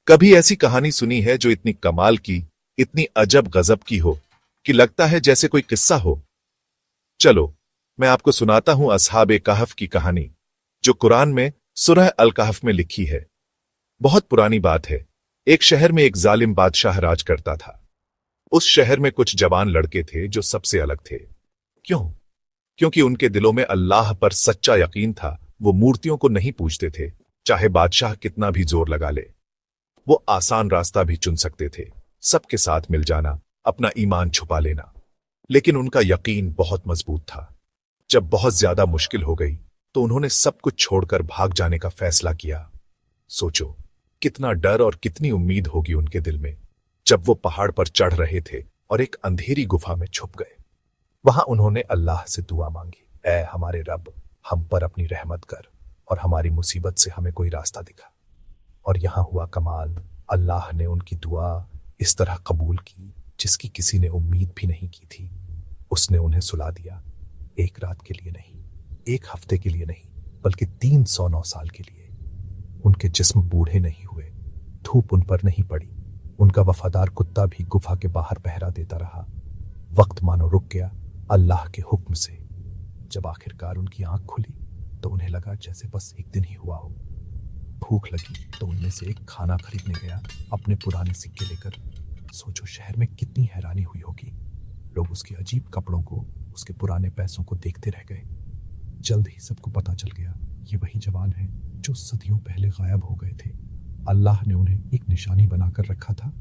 कभी ऐसी कहानी सुनी है जो इतनी कमाल की, इतनी अजब गजब की हो कि लगता है जैसे कोई किस्सा हो? चलो, मैं आपको सुनाता हूं असहाबे कहफ की कहानी, जो कुरान में सूरह अल कहफ में लिखी है। बहुत पुरानी बात है। एक शहर में एक जालिम बादशाह राज करता था। उस शहर में कुछ जवान लड़के थे जो सबसे अलग थे। क्यों? क्योंकि उनके दिलों में अल्लाह पर सच्चा यकीन था। वो मूर्तियों को नहीं पूजते थे, चाहे बादशाह कितना भी जोर लगा ले। वो आसान रास्ता भी चुन सकते थे, सबके साथ मिल जाना, अपना ईमान छुपा लेना। लेकिन उनका यकीन बहुत मजबूत था। जब बहुत ज्यादा मुश्किल हो गई तो उन्होंने सब कुछ छोड़कर भाग जाने का फैसला किया। सोचो, कितना डर और कितनी उम्मीद होगी उनके दिल में। जब वो पहाड़ पर चढ़ रहे थे और एक अंधेरी गुफा में छुप गए, वहां उन्होंने अल्लाह से दुआ मांगी, ऐ हमारे रब, हम पर अपनी रहमत कर और हमारी मुसीबत से हमें कोई रास्ता दिखा। और यहां हुआ कमाल, अल्लाह ने उनकी दुआ इस तरह कबूल की जिसकी किसी ने उम्मीद भी नहीं की थी। उसने उन्हें सुला दिया, एक रात के लिए नहीं, एक हफ्ते के लिए नहीं, बल्कि 309 साल के लिए। उनके जिस्म बूढ़े नहीं हुए, धूप उन पर नहीं पड़ी। उनका वफादार कुत्ता भी गुफा के बाहर पहरा देता रहा। वक्त मानो रुक गया अल्लाह के हुक्म से। जब आखिरकार उनकी आंख खुली तो उन्हें लगा जैसे बस एक दिन ही हुआ हो। भूख लगी तो उनमें से एक खाना खरीदने गया, अपने पुराने सिक्के लेकर। सोचो, शहर में कितनी हैरानी हुई होगी। लोग उसके अजीब कपड़ों को, उसके पुराने पैसों को देखते रह गए। जल्द ही सबको पता चल गया, ये वही जवान है जो सदियों पहले गायब हो गए थे। अल्लाह ने उन्हें एक निशानी बनाकर रखा था।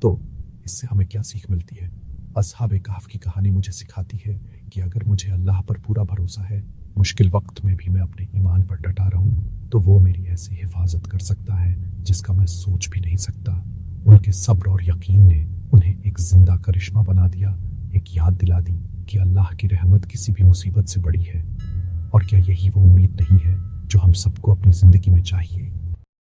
तो इससे हमें क्या सीख मिलती है? असहाबे कहफ की कहानी मुझे सिखाती है कि अगर मुझे अल्लाह पर पूरा भरोसा है, मुश्किल वक्त में भी मैं अपने ईमान पर डटा रहूं, तो वो मेरी ऐसी हिफाजत कर सकता है जिसका मैं सोच भी नहीं सकता। उनके सब्र और यकीन ने उन्हें एक जिंदा करिश्मा बना दिया, एक याद दिला दी कि अल्लाह की रहमत किसी भी मुसीबत से बड़ी है। और क्या यही वो उम्मीद नहीं है जो हम सबको अपनी जिंदगी में चाहिए?